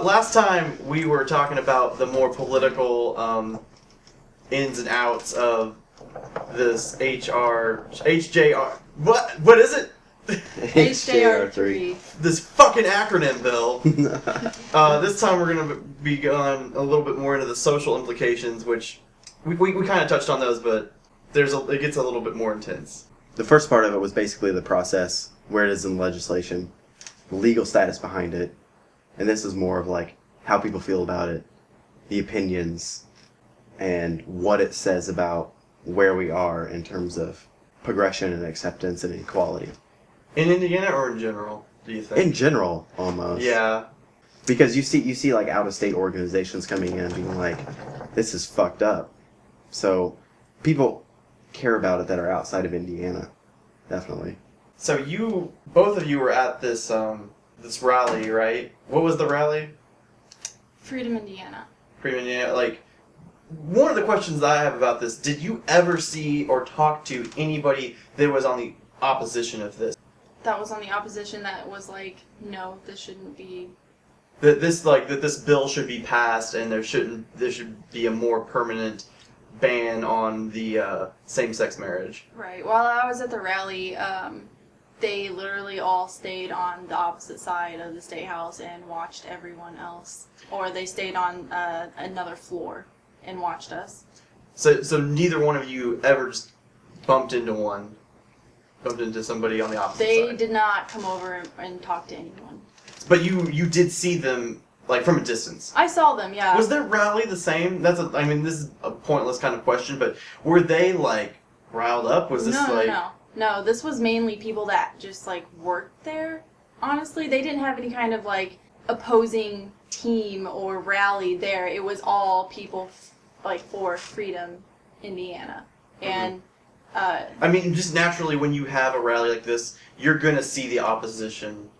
last time we were talking about the more political ins and outs of this HJR. What is it? HJR3. This fucking acronym bill. This time we're going to be going a little bit more into the social implications, which we kind of touched on those, but it gets a little bit more intense. The first part of it was basically the process, where it is in legislation, the legal status behind it, and this is more of like how people feel about it, the opinions, and what it says about where we are in terms of progression and acceptance and equality. In Indiana or in general, do you think? In general, almost. Yeah. Because you see like out-of-state organizations coming in and being like, this is fucked up. So people care about it that are outside of Indiana. Definitely. So both of you were at this this rally, right? What was the rally? Freedom, Indiana. Freedom, Indiana. Like, one of the questions I have about this, did you ever see or talk to anybody that was on the opposition of this? That was on the opposition that was like, no, this shouldn't be. That this bill should be passed and there should be a more permanent ban on the same-sex marriage. Right. While I was at the rally, they literally all stayed on the opposite side of the State House and watched everyone else. Or they stayed on another floor and watched us. So neither one of you ever just bumped into somebody on the opposite side? They did not come over and talk to anyone. But you did see them, like, from a distance? I saw them, yeah. Was their rally the same? This is a pointless kind of question, but were they, like, riled up? Was this, No, this was mainly people that just, like, worked there. Honestly, they didn't have any kind of, like, opposing team or rally there. It was all people, for Freedom, Indiana. And, just naturally when you have a rally like this, you're gonna see the opposition.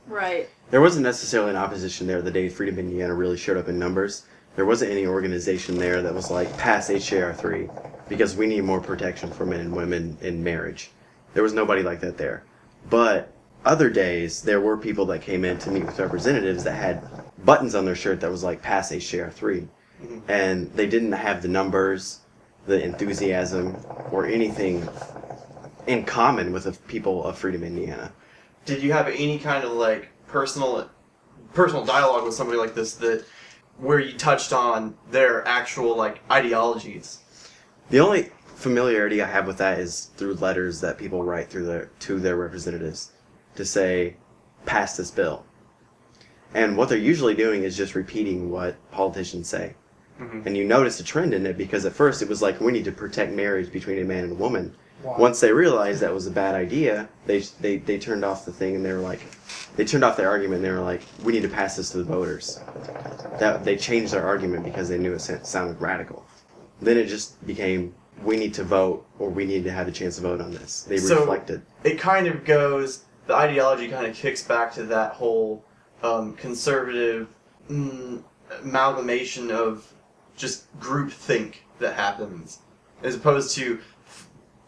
Right. There wasn't necessarily an opposition there the day Freedom Indiana really showed up in numbers. There wasn't any organization there that was like, pass HJR3 because we need more protection for men and women in marriage. There was nobody like that there. But other days, there were people that came in to meet with representatives that had buttons on their shirt that was like, pass HJR3. Mm-hmm. And they didn't have the numbers, the enthusiasm, or anything in common with the people of Freedom Indiana. Did you have any kind of, like, personal dialogue with somebody like this where you touched on their actual, like, ideologies? The only familiarity I have with that is through letters that people write to their representatives to say, pass this bill. And what they're usually doing is just repeating what politicians say. Mm-hmm. And you notice a trend in it because at first it was like, we need to protect marriage between a man and a woman. Wow. Once they realized that was a bad idea, they turned off the thing and they turned off their argument and they were like, we need to pass this to the voters. They changed their argument because they knew it sounded radical. Then it just became, we need to vote or we need to have a chance to vote on this. They reflected. It kind of goes, the ideology kind of kicks back to that whole conservative amalgamation of just groupthink that happens, as opposed to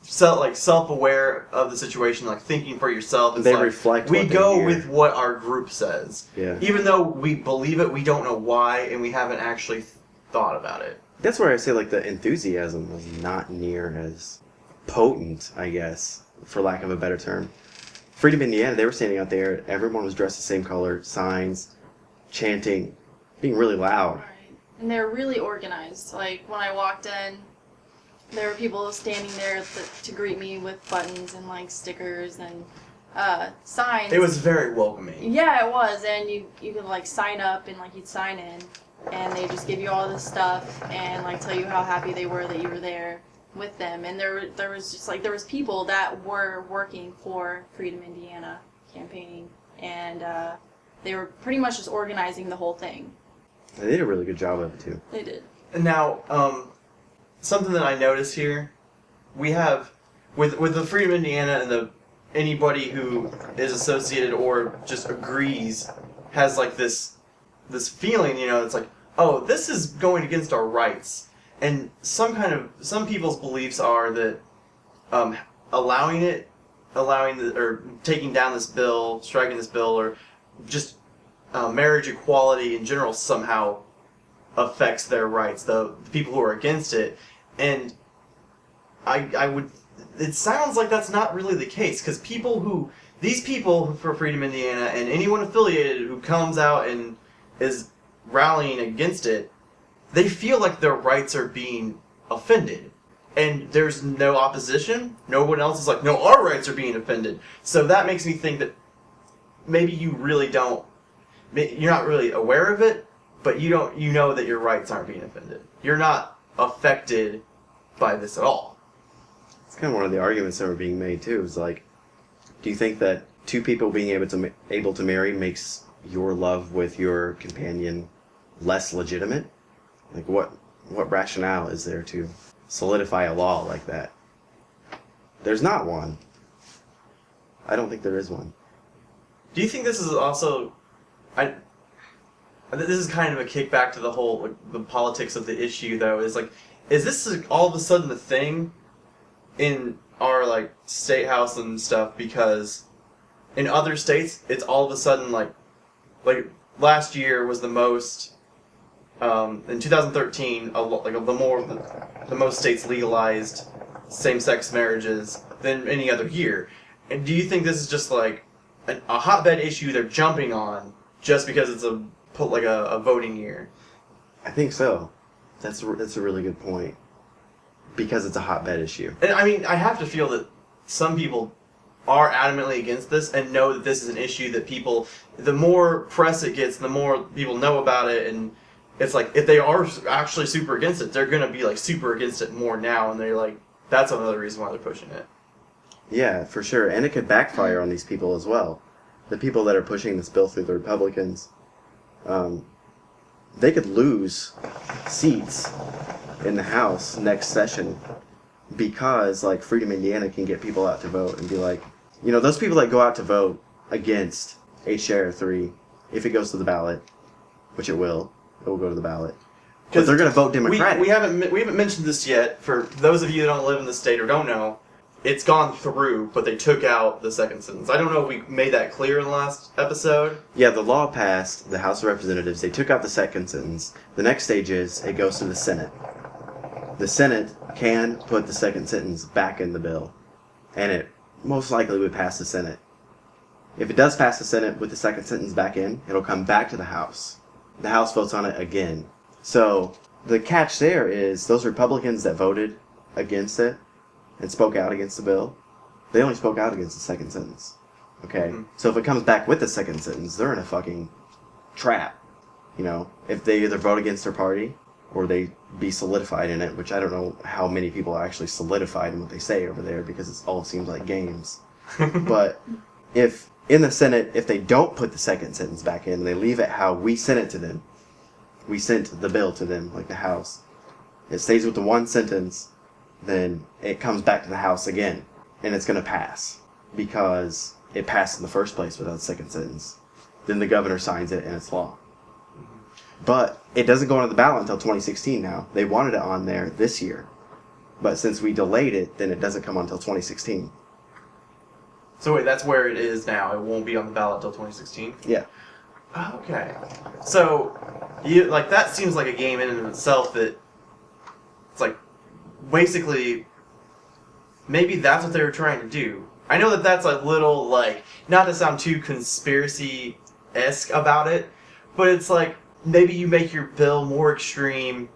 self-aware of the situation, like thinking for yourself. It's they like, reflect. We go with what our group says. Yeah. Even though we believe it, we don't know why, and we haven't actually thought about it. That's where I say like the enthusiasm was not near as potent, I guess, for lack of a better term. Freedom Indiana, they were standing out there. Everyone was dressed the same color, signs, chanting, being really loud. Right. And they're really organized. Like, when I walked in, there were people standing there to greet me with buttons and, like, stickers and signs. It was very welcoming. Yeah, it was. And you could, like, sign up and, like, you'd sign in. And they just give you all this stuff and, like, tell you how happy they were that you were there with them. And there was just, like, there was people that were working for Freedom Indiana campaigning. And they were pretty much just organizing the whole thing. They did a really good job of it, too. They did. Now, something that I notice here, we have, with the Freedom Indiana and anybody who is associated or just agrees has, like, this feeling, it's like, oh, this is going against our rights. And some people's beliefs are that or taking down this bill, striking this bill, or just marriage equality in general somehow affects their rights, the people who are against it. And I would, it sounds like that's not really the case, because these people for Freedom Indiana and anyone affiliated who comes out and is rallying against it, they feel like their rights are being offended. And there's no opposition. No one else is like, no, our rights are being offended. So that makes me think that maybe you really don't, you're not really aware of it, but you know that your rights aren't being offended. You're not affected by this at all. It's kind of one of the arguments that were being made too. Is like, do you think that two people being able to marry makes your love with your companion less legitimate? Like, what rationale is there to solidify a law like that? There's not one. I don't think there is one. Do you think this is also, this is kind of a kickback to the whole, like, the politics of the issue, though, is like, is this all of a sudden a thing in our, like, state house and stuff? Because in other states, it's all of a sudden, like last year was the most, in 2013, the most states legalized same-sex marriages than any other year. And do you think this is just, like, a hotbed issue they're jumping on just because it's a voting year? I think so. That's a really good point. Because it's a hotbed issue. And I mean, I have to feel that some people are adamantly against this and know that this is an issue that people, the more press it gets, the more people know about it, and it's like, if they are actually super against it, they're going to be like super against it more now, and they're like, that's another reason why they're pushing it. Yeah, for sure. And it could backfire on these people as well. The people that are pushing this bill through, the Republicans, they could lose seats in the House next session because, like, Freedom Indiana can get people out to vote and be like, you know, those people that go out to vote against HJR3, if it goes to the ballot, which it will go to the ballot, but they're going to vote Democratic. We haven't mentioned this yet. For those of you that don't live in the state or don't know, it's gone through, but they took out the second sentence. I don't know if we made that clear in the last episode. Yeah, the law passed, the House of Representatives, they took out the second sentence. The next stage is it goes to the Senate. The Senate can put the second sentence back in the bill, and it most likely would pass the Senate. If it does pass the Senate with the second sentence back in, it'll come back to the House. The House votes on it again. So the catch there is those Republicans that voted against it and spoke out against the bill, they only spoke out against the second sentence. Okay? Mm-hmm. So if it comes back with the second sentence, they're in a fucking trap. You know, if they either vote against their party or they be solidified in it, which I don't know how many people are actually solidified in what they say over there because it all seems like games. But if in the Senate, if they don't put the second sentence back in, they leave it how we sent it to them. We sent the bill to them, like the House. It stays with the one sentence, then it comes back to the House again, and it's going to pass because it passed in the first place without the second sentence. Then the governor signs it and it's law. But it doesn't go on the ballot until 2016 now. They wanted it on there this year. But since we delayed it, then it doesn't come on until 2016. So wait, that's where it is now. It won't be on the ballot until 2016? Yeah. Okay. So, that seems like a game in and of itself that it's like, basically, maybe that's what they were trying to do. I know that that's a little, like, not to sound too conspiracy-esque about it, but it's like, maybe you make your bill more extreme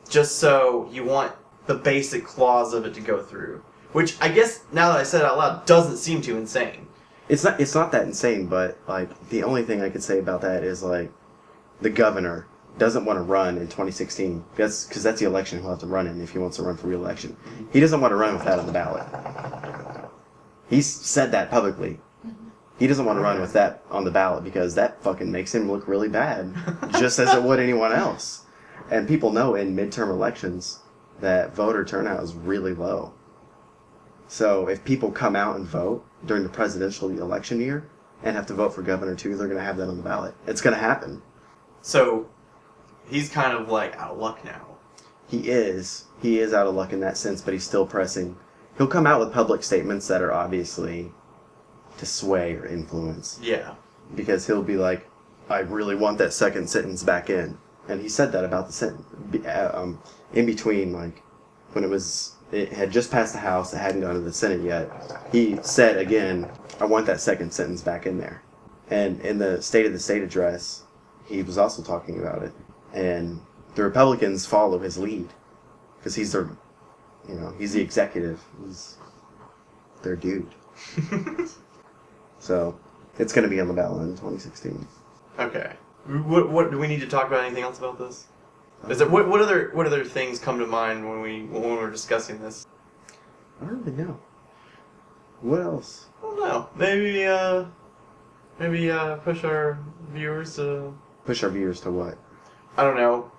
just so you want the basic clause of it to go through. Which, I guess, now that I said it out loud, doesn't seem too insane. It's not that insane, but, like, the only thing I could say about that is, like, the governor doesn't want to run in 2016. Because that's the election he'll have to run in if he wants to run for re-election. He doesn't want to run with that on the ballot. He's said that publicly. He doesn't want to run with that on the ballot because that fucking makes him look really bad, just as it would anyone else. And people know in midterm elections that voter turnout is really low. So if people come out and vote during the presidential election year and have to vote for governor too, they're going to have that on the ballot. It's going to happen. So he's kind of like out of luck now. He is. He is out of luck in that sense, but he's still pressing. He'll come out with public statements that are obviously to sway or influence. Yeah. Because he'll be like, I really want that second sentence back in. And he said that about the sentence. In between, like, when it had just passed the House, it hadn't gone to the Senate yet, he said again, I want that second sentence back in there. And in the State of the State address, he was also talking about it. And the Republicans follow his lead. Because he's their, he's the executive. He's their dude. So, it's going to be on the ballot in 2016. Okay. What do we need to talk about? Anything else about this? Is there what other things come to mind when we're discussing this? I don't really know. What else? I don't know. Maybe push our viewers to. Push our viewers to what? I don't know.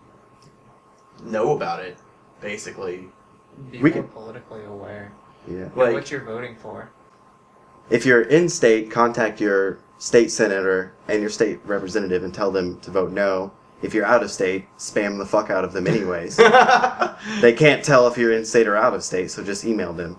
Know about it, basically. Be We more can- politically aware. Yeah. Know Like, what you're voting for. If you're in state, contact your state senator and your state representative and tell them to vote no. If you're out of state, spam the fuck out of them anyways. They can't tell if you're in state or out of state, so just email them.